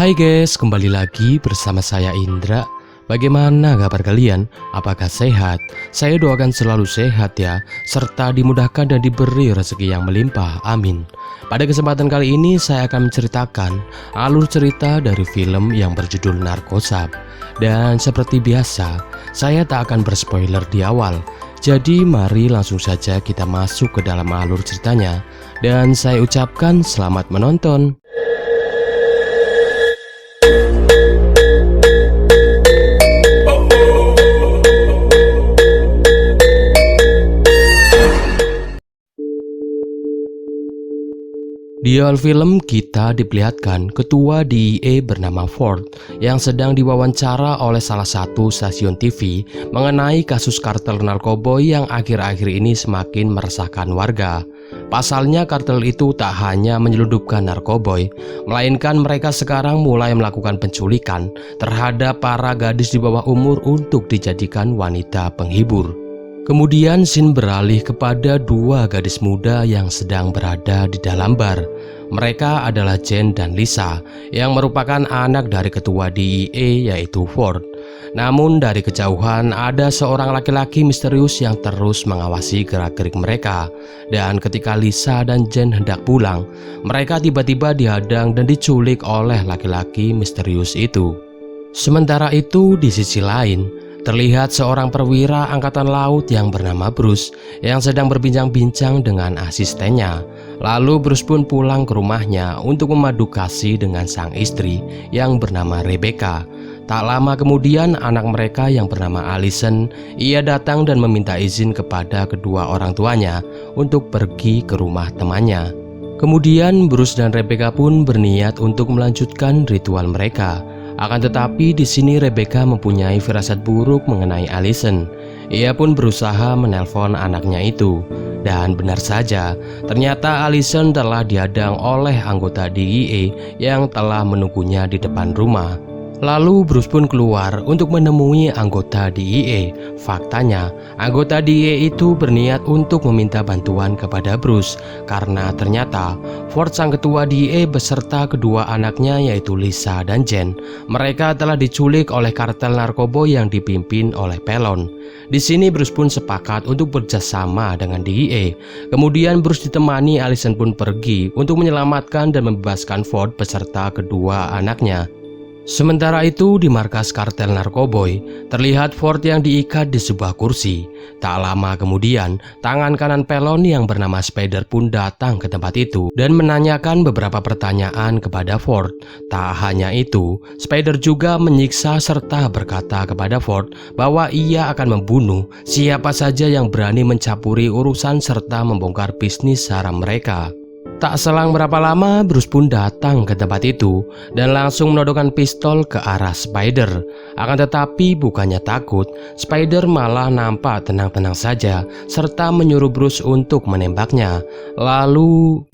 Hai guys, kembali lagi bersama saya Indra. Bagaimana kabar kalian? Apakah sehat? Saya doakan selalu sehat ya, serta dimudahkan dan diberi rezeki yang melimpah, amin. Pada kesempatan kali ini saya akan menceritakan alur cerita dari film yang berjudul Narkosab. Dan seperti biasa, saya tak akan berspoiler di awal. Jadi mari langsung saja kita masuk ke dalam alur ceritanya. Dan saya ucapkan selamat menonton. Di awal film kita diperlihatkan ketua DEA bernama Ford yang sedang diwawancara oleh salah satu stasiun TV mengenai kasus kartel narkoba yang akhir-akhir ini semakin meresahkan warga. Pasalnya kartel itu tak hanya menyelundupkan narkoba, melainkan mereka sekarang mulai melakukan penculikan terhadap para gadis di bawah umur untuk dijadikan wanita penghibur. Kemudian scene beralih kepada dua gadis muda yang sedang berada di dalam bar. Mereka adalah Jen dan Lisa yang merupakan anak dari ketua DEA yaitu Ford. Namun dari kejauhan ada seorang laki-laki misterius yang terus mengawasi gerak-gerik mereka. Dan ketika Lisa dan Jen hendak pulang, mereka tiba-tiba dihadang dan diculik oleh laki-laki misterius itu. Sementara itu di sisi lain, terlihat seorang perwira angkatan laut yang bernama Bruce yang sedang berbincang-bincang dengan asistennya. Lalu Bruce pun pulang ke rumahnya untuk memadu kasih dengan sang istri yang bernama Rebecca. Tak lama kemudian anak mereka yang bernama Allison, ia datang dan meminta izin kepada kedua orang tuanya untuk pergi ke rumah temannya. Kemudian Bruce dan Rebecca pun berniat untuk melanjutkan ritual mereka. Akan tetapi di sini Rebecca mempunyai firasat buruk mengenai Allison. Ia pun berusaha menelpon anaknya itu. Dan benar saja, ternyata Allison telah dihadang oleh anggota DEA yang telah menunggunya di depan rumah. Lalu Bruce pun keluar untuk menemui anggota DEA. Faktanya, anggota DEA itu berniat untuk meminta bantuan kepada Bruce karena ternyata Ford sang ketua DEA beserta kedua anaknya yaitu Lisa dan Jen, mereka telah diculik oleh kartel narkoba yang dipimpin oleh Pelon. Di sini Bruce pun sepakat untuk bekerjasama dengan DEA. Kemudian Bruce ditemani Allison pun pergi untuk menyelamatkan dan membebaskan Ford beserta kedua anaknya. Sementara itu di markas kartel narkoba terlihat Ford yang diikat di sebuah kursi. Tak lama kemudian tangan kanan Pelon yang bernama Spider pun datang ke tempat itu dan menanyakan beberapa pertanyaan kepada Ford. Tak hanya itu, Spider juga menyiksa serta berkata kepada Ford bahwa ia akan membunuh siapa saja yang berani mencampuri urusan serta membongkar bisnis haram mereka. Tak selang berapa lama Bruce pun datang ke tempat itu dan langsung menodongkan pistol ke arah Spider. Akan tetapi bukannya takut, Spider malah nampak tenang-tenang saja serta menyuruh Bruce untuk menembaknya. Lalu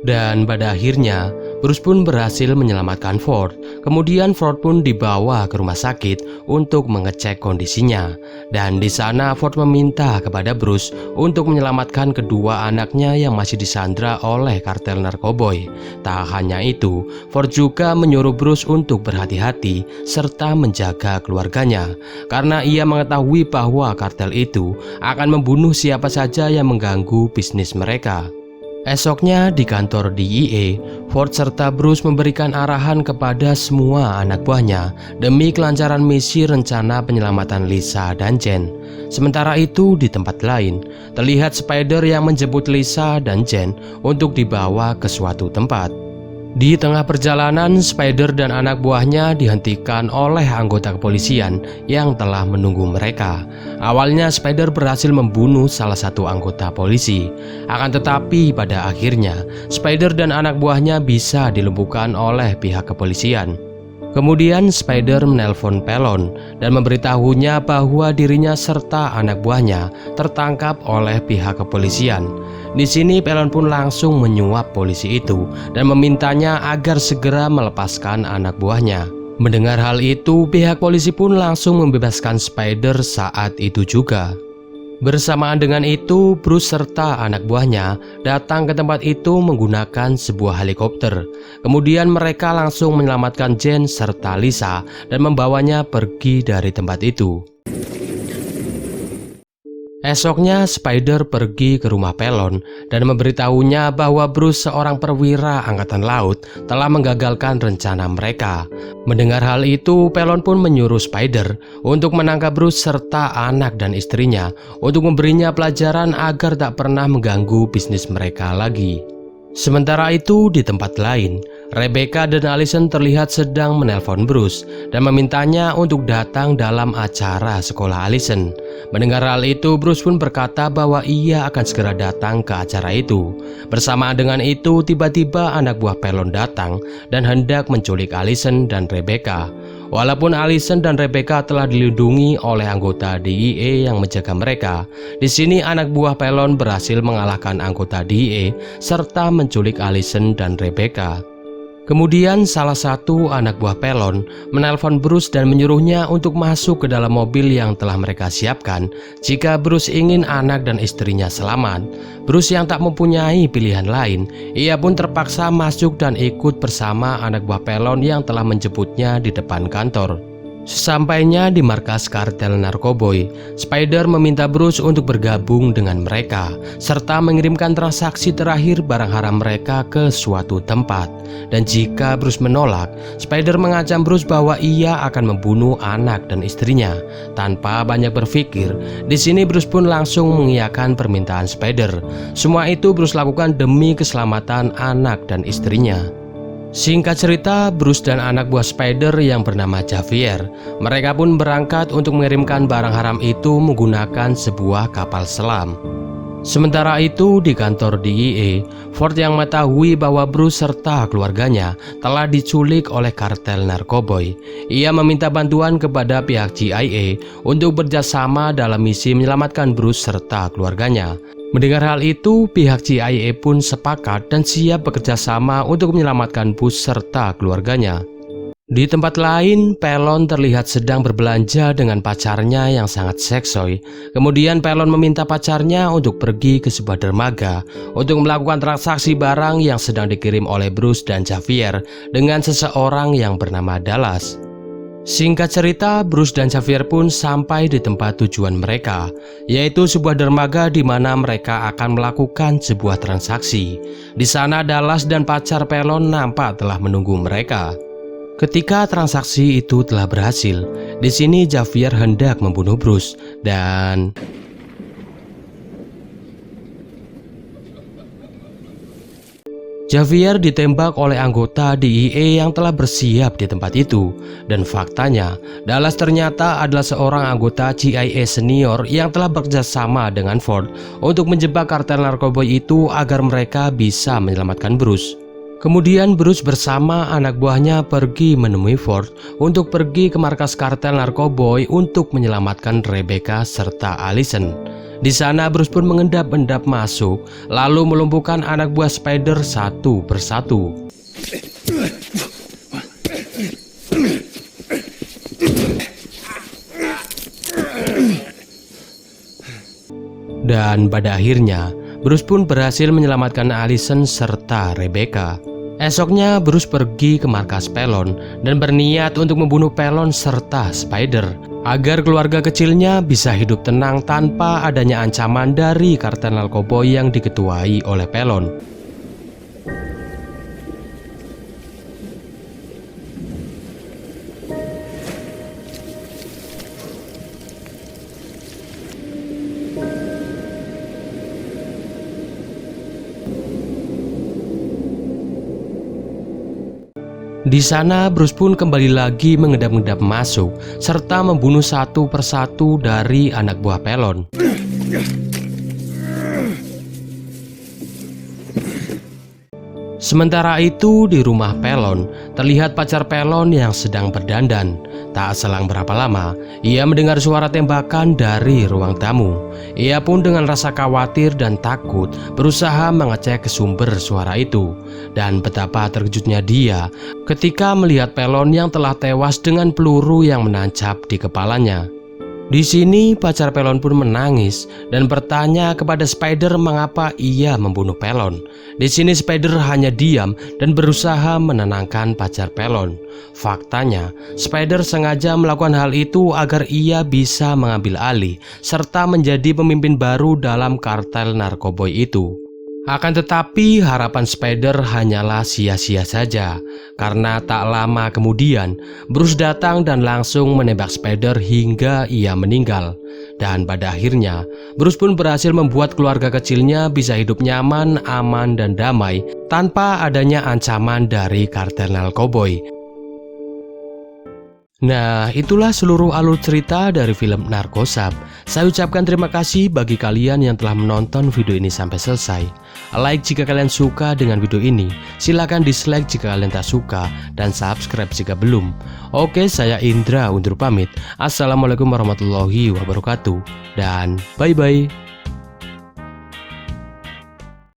dan pada akhirnya Bruce pun berhasil menyelamatkan Ford. Kemudian Ford pun dibawa ke rumah sakit untuk mengecek kondisinya. Dan di sana Ford meminta kepada Bruce untuk menyelamatkan kedua anaknya yang masih disandra oleh kartel narkoba. Tak hanya itu, Ford juga menyuruh Bruce untuk berhati-hati serta menjaga keluarganya, karena ia mengetahui bahwa kartel itu akan membunuh siapa saja yang mengganggu bisnis mereka. Esoknya di kantor DEA, Ford serta Bruce memberikan arahan kepada semua anak buahnya demi kelancaran misi rencana penyelamatan Lisa dan Jen. Sementara itu di tempat lain, terlihat Spider yang menjemput Lisa dan Jen untuk dibawa ke suatu tempat. Di tengah perjalanan, Spider dan anak buahnya dihentikan oleh anggota kepolisian yang telah menunggu mereka. Awalnya Spider berhasil membunuh salah satu anggota polisi. Akan tetapi pada akhirnya Spider dan anak buahnya bisa dilumpuhkan oleh pihak kepolisian. Kemudian Spider menelpon Pelon dan memberitahunya bahwa dirinya serta anak buahnya tertangkap oleh pihak kepolisian. Di sini Pelon pun langsung menyuap polisi itu dan memintanya agar segera melepaskan anak buahnya. Mendengar hal itu, pihak polisi pun langsung membebaskan Spider saat itu juga. Bersamaan dengan itu, Bruce serta anak buahnya datang ke tempat itu menggunakan sebuah helikopter. Kemudian mereka langsung menyelamatkan Jane serta Lisa dan membawanya pergi dari tempat itu. Esoknya, Spider pergi ke rumah Pelon dan memberitahunya bahwa Bruce, seorang perwira angkatan laut, telah menggagalkan rencana mereka. Mendengar hal itu, Pelon pun menyuruh Spider untuk menangkap Bruce serta anak dan istrinya untuk memberinya pelajaran agar tak pernah mengganggu bisnis mereka lagi. Sementara itu, di tempat lain, Rebecca dan Allison terlihat sedang menelpon Bruce dan memintanya untuk datang dalam acara sekolah Allison. Mendengar hal itu, Bruce pun berkata bahwa ia akan segera datang ke acara itu. Bersamaan dengan itu, tiba-tiba anak buah Pelon datang dan hendak menculik Allison dan Rebecca. Walaupun Allison dan Rebecca telah dilindungi oleh anggota DIA yang menjaga mereka, di sini anak buah Pelon berhasil mengalahkan anggota DIA serta menculik Allison dan Rebecca. Kemudian salah satu anak buah Pelon menelpon Bruce dan menyuruhnya untuk masuk ke dalam mobil yang telah mereka siapkan jika Bruce ingin anak dan istrinya selamat. Bruce yang tak mempunyai pilihan lain, ia pun terpaksa masuk dan ikut bersama anak buah Pelon yang telah menjemputnya di depan kantor. Sesampainya di markas kartel Narkoboy, Spider meminta Bruce untuk bergabung dengan mereka serta mengirimkan transaksi terakhir barang haram mereka ke suatu tempat. Dan jika Bruce menolak, Spider mengancam Bruce bahwa ia akan membunuh anak dan istrinya. Tanpa banyak berpikir, di sini Bruce pun langsung mengiyakan permintaan Spider. Semua itu Bruce lakukan demi keselamatan anak dan istrinya. Singkat cerita, Bruce dan anak buah Spider yang bernama Javier, mereka pun berangkat untuk mengirimkan barang haram itu menggunakan sebuah kapal selam. Sementara itu, di kantor DIA, Ford yang mengetahui bahwa Bruce serta keluarganya telah diculik oleh kartel Narkoboy. Ia meminta bantuan kepada pihak CIA untuk bekerjasama dalam misi menyelamatkan Bruce serta keluarganya. Mendengar hal itu, pihak CIA pun sepakat dan siap bekerja sama untuk menyelamatkan Bruce serta keluarganya. Di tempat lain, Pelon terlihat sedang berbelanja dengan pacarnya yang sangat seksoi. Kemudian Pelon meminta pacarnya untuk pergi ke sebuah dermaga untuk melakukan transaksi barang yang sedang dikirim oleh Bruce dan Javier dengan seseorang yang bernama Dallas. Singkat cerita, Bruce dan Javier pun sampai di tempat tujuan mereka, yaitu sebuah dermaga di mana mereka akan melakukan sebuah transaksi. Di sana Dallas dan pacar Pelon nampak telah menunggu mereka. Ketika transaksi itu telah berhasil, di sini Javier hendak membunuh Bruce dan Javier ditembak oleh anggota DIA yang telah bersiap di tempat itu. Dan faktanya, Dallas ternyata adalah seorang anggota CIA senior yang telah bekerja sama dengan Ford untuk menjebak kartel Narkoboy itu agar mereka bisa menyelamatkan Bruce. Kemudian Bruce bersama anak buahnya pergi menemui Ford untuk pergi ke markas kartel Narkoboy untuk menyelamatkan Rebecca serta Allison. Di sana Bruce pun mengendap-endap masuk, lalu melumpuhkan anak buah Spider satu persatu. Dan pada akhirnya, Bruce pun berhasil menyelamatkan Allison serta Rebecca. Esoknya Bruce pergi ke markas Pelon dan berniat untuk membunuh Pelon serta Spider agar keluarga kecilnya bisa hidup tenang tanpa adanya ancaman dari kartel Narkoboy yang diketuai oleh Pelon. Di sana Bruce pun kembali lagi mengendap-endap masuk serta membunuh satu persatu dari anak buah Pelon. Sementara itu di rumah Pelon, terlihat pacar Pelon yang sedang berdandan. Tak selang berapa lama, ia mendengar suara tembakan dari ruang tamu. Ia pun dengan rasa khawatir dan takut berusaha mengecek ke sumber suara itu. Dan betapa terkejutnya dia ketika melihat Pelon yang telah tewas dengan peluru yang menancap di kepalanya. Di sini pacar Pelon pun menangis dan bertanya kepada Spider mengapa ia membunuh Pelon. Di sini Spider hanya diam dan berusaha menenangkan pacar Pelon. Faktanya, Spider sengaja melakukan hal itu agar ia bisa mengambil alih serta menjadi pemimpin baru dalam kartel narkoboy itu. Akan tetapi harapan Spider hanyalah sia-sia saja, karena tak lama kemudian Bruce datang dan langsung menembak Spider hingga ia meninggal. Dan pada akhirnya Bruce pun berhasil membuat keluarga kecilnya bisa hidup nyaman, aman dan damai tanpa adanya ancaman dari kartel narkoboy. Nah, itulah seluruh alur cerita dari film Narkosab. Saya ucapkan terima kasih bagi kalian yang telah menonton video ini sampai selesai. Like jika kalian suka dengan video ini, silahkan dislike jika kalian tak suka, dan subscribe jika belum. Oke, saya Indra undur pamit. Assalamualaikum warahmatullahi wabarakatuh, dan bye-bye.